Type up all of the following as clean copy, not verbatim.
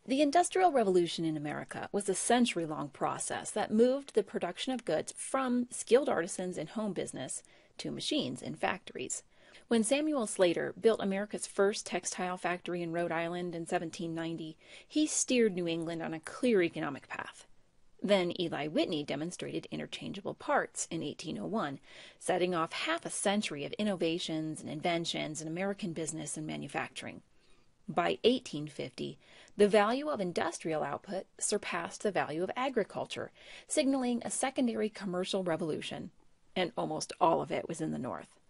The Industrial Revolution in America was a century-long process that moved the production of goods from skilled artisans in home business to machines in factories. When Samuel Slater built America's first textile factory in Rhode Island in 1790, he steered New England on a clear economic path. Then Eli Whitney demonstrated interchangeable parts in 1801, setting off half a century of innovations and inventions in American business and manufacturing. By 1850, the value of industrial output surpassed the value of agriculture, signaling a secondary commercial revolution, and almost all of it was in the North.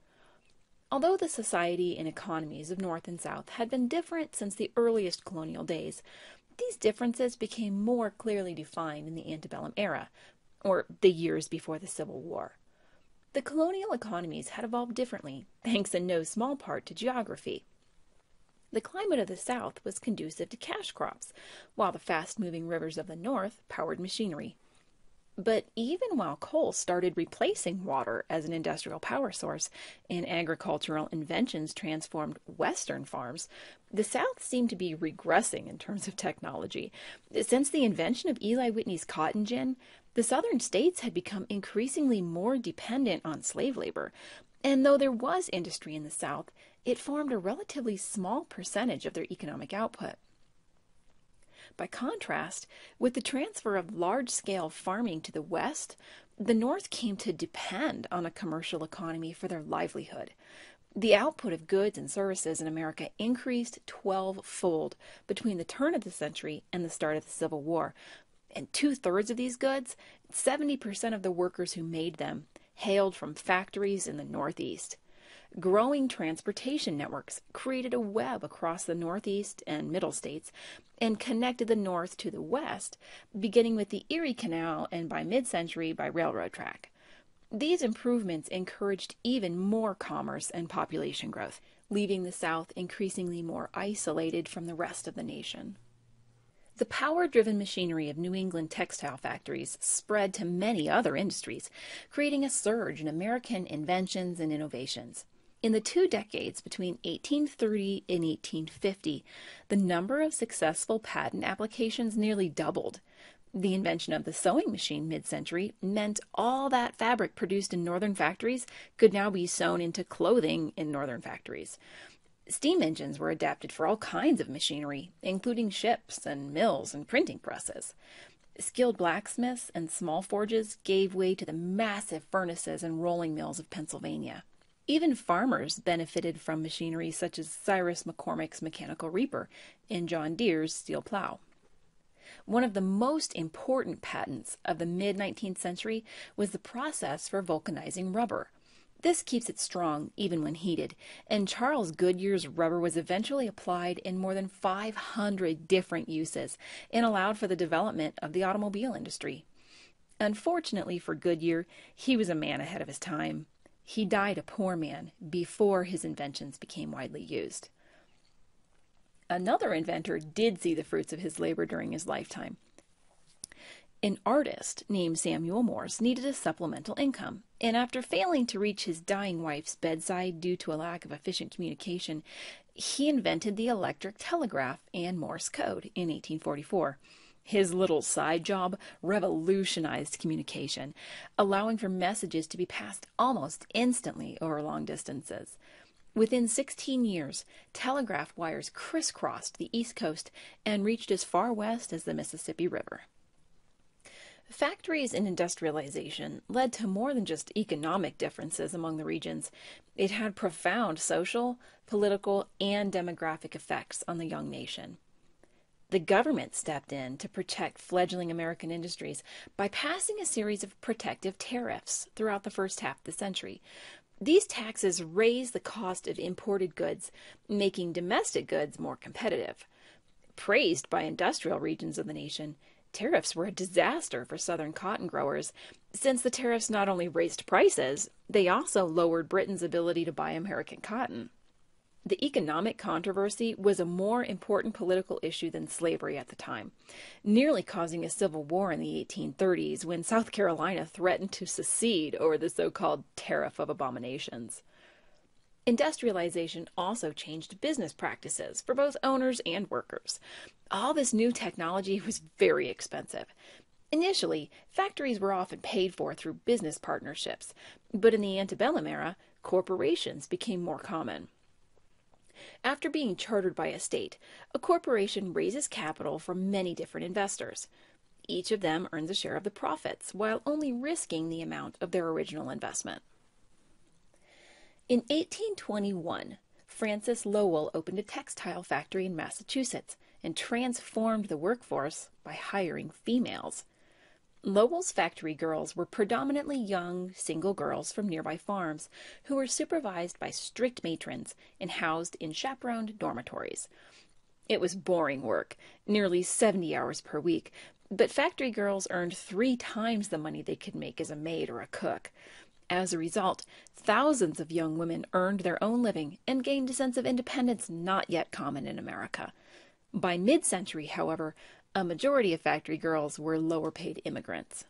Although the society and economies of North and South had been different since the earliest colonial days, these differences became more clearly defined in the antebellum era, or the years before the Civil War. The colonial economies had evolved differently, thanks in no small part to geography. The climate of the South was conducive to cash crops, while the fast-moving rivers of the North powered machinery. But even while coal started replacing water as an industrial power source and agricultural inventions transformed Western farms, the South seemed to be regressing in terms of technology. Since the invention of Eli Whitney's cotton gin, the Southern states had become increasingly more dependent on slave labor. And though there was industry in the South, it formed a relatively small percentage of their economic output. By contrast, with the transfer of large-scale farming to the West, the North came to depend on a commercial economy for their livelihood. The output of goods and services in America increased 12-fold between the turn of the century and the start of the Civil War. And two-thirds of these goods, 70% of the workers who made them, hailed from factories in the Northeast. Growing transportation networks created a web across the Northeast and Middle states and connected the North to the West, beginning with the Erie Canal and by mid-century by railroad track. These improvements encouraged even more commerce and population growth, leaving the South increasingly more isolated from the rest of the nation. The power-driven machinery of New England textile factories spread to many other industries, creating a surge in American inventions and innovations. In the 2 decades between 1830 and 1850, the number of successful patent applications nearly doubled. The invention of the sewing machine mid-century meant all that fabric produced in northern factories could now be sewn into clothing in northern factories. Steam engines were adapted for all kinds of machinery, including ships and mills and printing presses. Skilled blacksmiths and small forges gave way to the massive furnaces and rolling mills of Pennsylvania. Even farmers benefited from machinery such as Cyrus McCormick's mechanical reaper and John Deere's steel plow. One of the most important patents of the mid-19th century was the process for vulcanizing rubber. This keeps it strong even when heated, and Charles Goodyear's rubber was eventually applied in more than 500 different uses and allowed for the development of the automobile industry. Unfortunately for Goodyear, he was a man ahead of his time. He died a poor man before his inventions became widely used. Another inventor did see the fruits of his labor during his lifetime. An artist named Samuel Morse needed a supplemental income, and after failing to reach his dying wife's bedside due to a lack of efficient communication, he invented the electric telegraph and Morse code in 1844. His little side job revolutionized communication, allowing for messages to be passed almost instantly over long distances. Within 16 years, telegraph wires crisscrossed the East Coast and reached as far west as the Mississippi River. Factories and industrialization led to more than just economic differences among the regions. It had profound social, political, and demographic effects on the young nation. The government stepped in to protect fledgling American industries by passing a series of protective tariffs throughout the first half of the century. These taxes raised the cost of imported goods, making domestic goods more competitive. Praised by industrial regions of the nation, tariffs were a disaster for Southern cotton growers, since the tariffs not only raised prices, they also lowered Britain's ability to buy American cotton. The economic controversy was a more important political issue than slavery at the time, nearly causing a civil war in the 1830s when South Carolina threatened to secede over the so-called Tariff of Abominations. Industrialization also changed business practices for both owners and workers. All this new technology was very expensive. Initially, factories were often paid for through business partnerships, but in the antebellum era, corporations became more common. After being chartered by a state, a corporation raises capital from many different investors. Each of them earns a share of the profits, while only risking the amount of their original investment. In 1821, Francis Lowell opened a textile factory in Massachusetts and transformed the workforce by hiring females. Lowell's factory girls were predominantly young, single girls from nearby farms who were supervised by strict matrons and housed in chaperoned dormitories. It was boring work, nearly 70 hours per week, but factory girls earned 3 times the money they could make as a maid or a cook. As a result, thousands of young women earned their own living and gained a sense of independence not yet common in America. By mid-century, however, a majority of factory girls were lower-paid immigrants.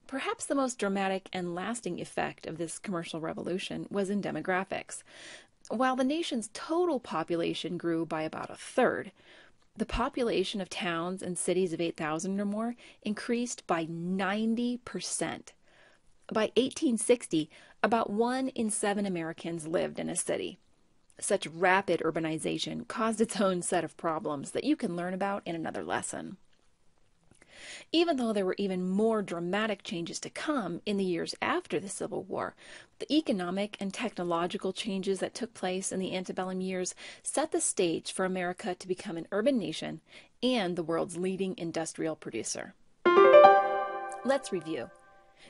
Perhaps the most dramatic and lasting effect of this commercial revolution was in demographics. While the nation's total population grew by about a third, the population of towns and cities of 8,000 or more increased by 90%. By 1860, about 1 in 7 Americans lived in a city. Such rapid urbanization caused its own set of problems that you can learn about in another lesson. Even though there were even more dramatic changes to come in the years after the Civil War, the economic and technological changes that took place in the antebellum years set the stage for America to become an urban nation and the world's leading industrial producer. Let's review.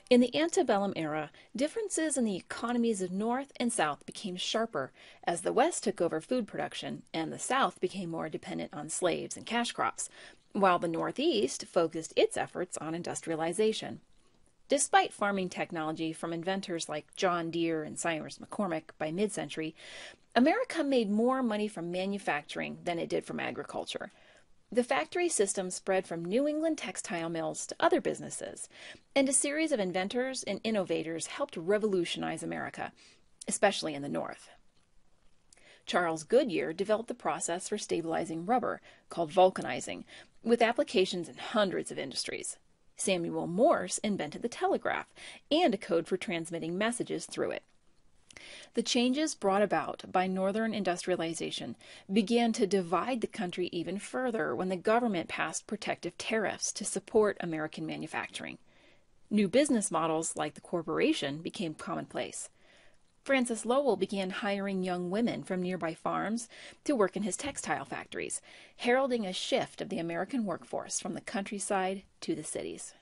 In the antebellum era, differences in the economies of North and South became sharper as the West took over food production and the South became more dependent on slaves and cash crops, while the Northeast focused its efforts on industrialization. Despite farming technology from inventors like John Deere and Cyrus McCormick by mid-century, America made more money from manufacturing than it did from agriculture. The factory system spread from New England textile mills to other businesses, and a series of inventors and innovators helped revolutionize America, especially in the North. Charles Goodyear developed the process for stabilizing rubber, called vulcanizing, with applications in hundreds of industries. Samuel Morse invented the telegraph and a code for transmitting messages through it. The changes brought about by Northern industrialization began to divide the country even further when the government passed protective tariffs to support American manufacturing. New business models like the corporation became commonplace. Francis Lowell began hiring young women from nearby farms to work in his textile factories, heralding a shift of the American workforce from the countryside to the cities.